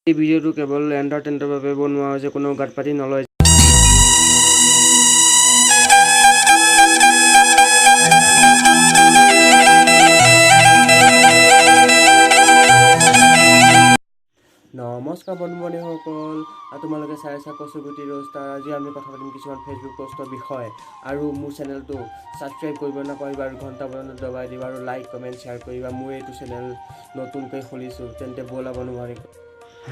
এই ভিডিঅ'টো কেৱল এণ্টাৰটেইনমেণ্টৰ বাবে বনোৱা হৈছে, কোনো গাত পাতি নলয়। নমস্কাৰ বন্ধু-বান্ধৱীসকল, তোমালোকে চাই আছা কচুগুটি ৰোষ্টাৰ। আজি আমি কথা পাতিম কিছুমান ফেচবুক পোষ্টৰ বিষয়ে, আৰু মোৰ চেনেলটো ছাবস্ক্ৰাইব কৰিব নাপাহৰিবা আৰু ঘণ্টা বটনটো দবাই দিবা আৰু লাইক কমেণ্ট শ্বেয়াৰ কৰিবা। মোৰ এইটো চেনেল নতুনকৈ খুলিছোঁ, তেন্তে ব'লা বন্ধু-বান্ধৱী।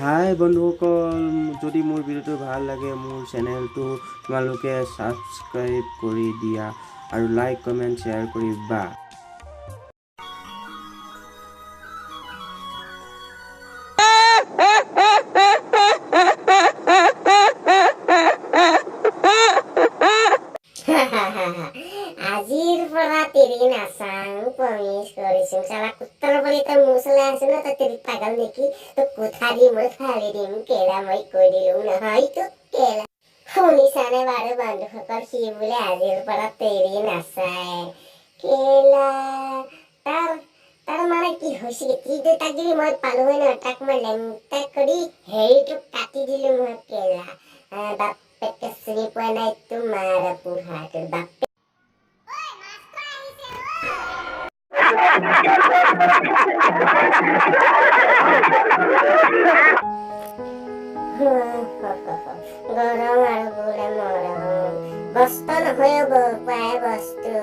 হাই বন্ধুসকল, যদি মোৰ ভিডিঅ'টো ভাল লাগে মোৰ চেনেলটো তোমালোকে ছাবস্ক্ৰাইব কৰি দিয়া আৰু লাইক কমেণ্ট শ্বেয়াৰ কৰিবা। আজিৰ পৰা তেৰি নাচাং প্ৰমিছ কৰিছো। চালা কুত্তৰ বুলি তই মোৰ চলাই আছ ন, তই তেৰি পাগল নেকি? তোক কোঠা দি মই ফালি দিম কেলা, মই কৈ দিলো নহয় তোক কেলা। শুনিছানে বাৰু বন্ধুসকল, সি বোলে আজিৰ পৰা তেৰি নাচায় কেলা। তাৰ মানে কি হৈছে, তাক যদি মই পালো হয় ন, তাক মই লেংটা কৰি হেৰিটোক কাটি দিলো মই কেলা। বাপেকে চিনি পোৱা নাই তোমাৰ বুঢ়াটোৰ বাপে। গৰম আৰু বোলে মৰম বস্তু নহয় পায় বস্তু।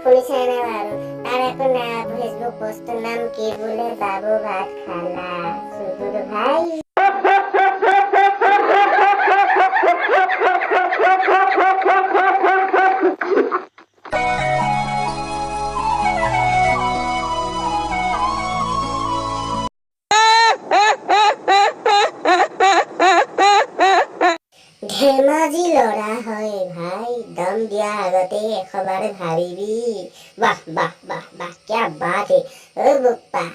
শুনিছানে বাৰু? তাৰ একো নাই। ফেচবুক পোষ্টৰ নাম কি বোলে, বাবু ভাত খালা চুগুৰু ভাই। ধেমাজি লৰা হয় ভাই, দম দিয়া আগতে 100 বাৰ ভাবিবি। বাহ বাহ বাহ বাহ, কিয়া বাত হে। অ বোপা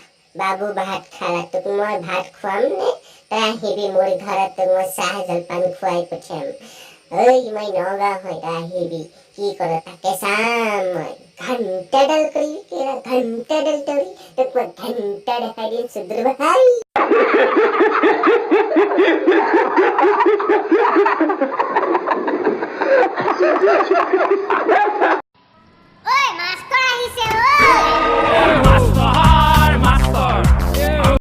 বাবু ভাত খালা, তোক মই ভাত খুৱাম নে? তই আহিবি মোৰ ঘৰত, তোক মই চাহ জলপান খুৱাই পঠিয়াম। ঐ মই নগাঁও হয়, তই আহিবি। কি কৰ তাকে চাম মই। ঘণ্টাডাল কৰিবি কেলা, ঘণ্টাডাল কৰি তোক মই ঘণ্টা দেখাই দিম চুদ্ৰ ভাই।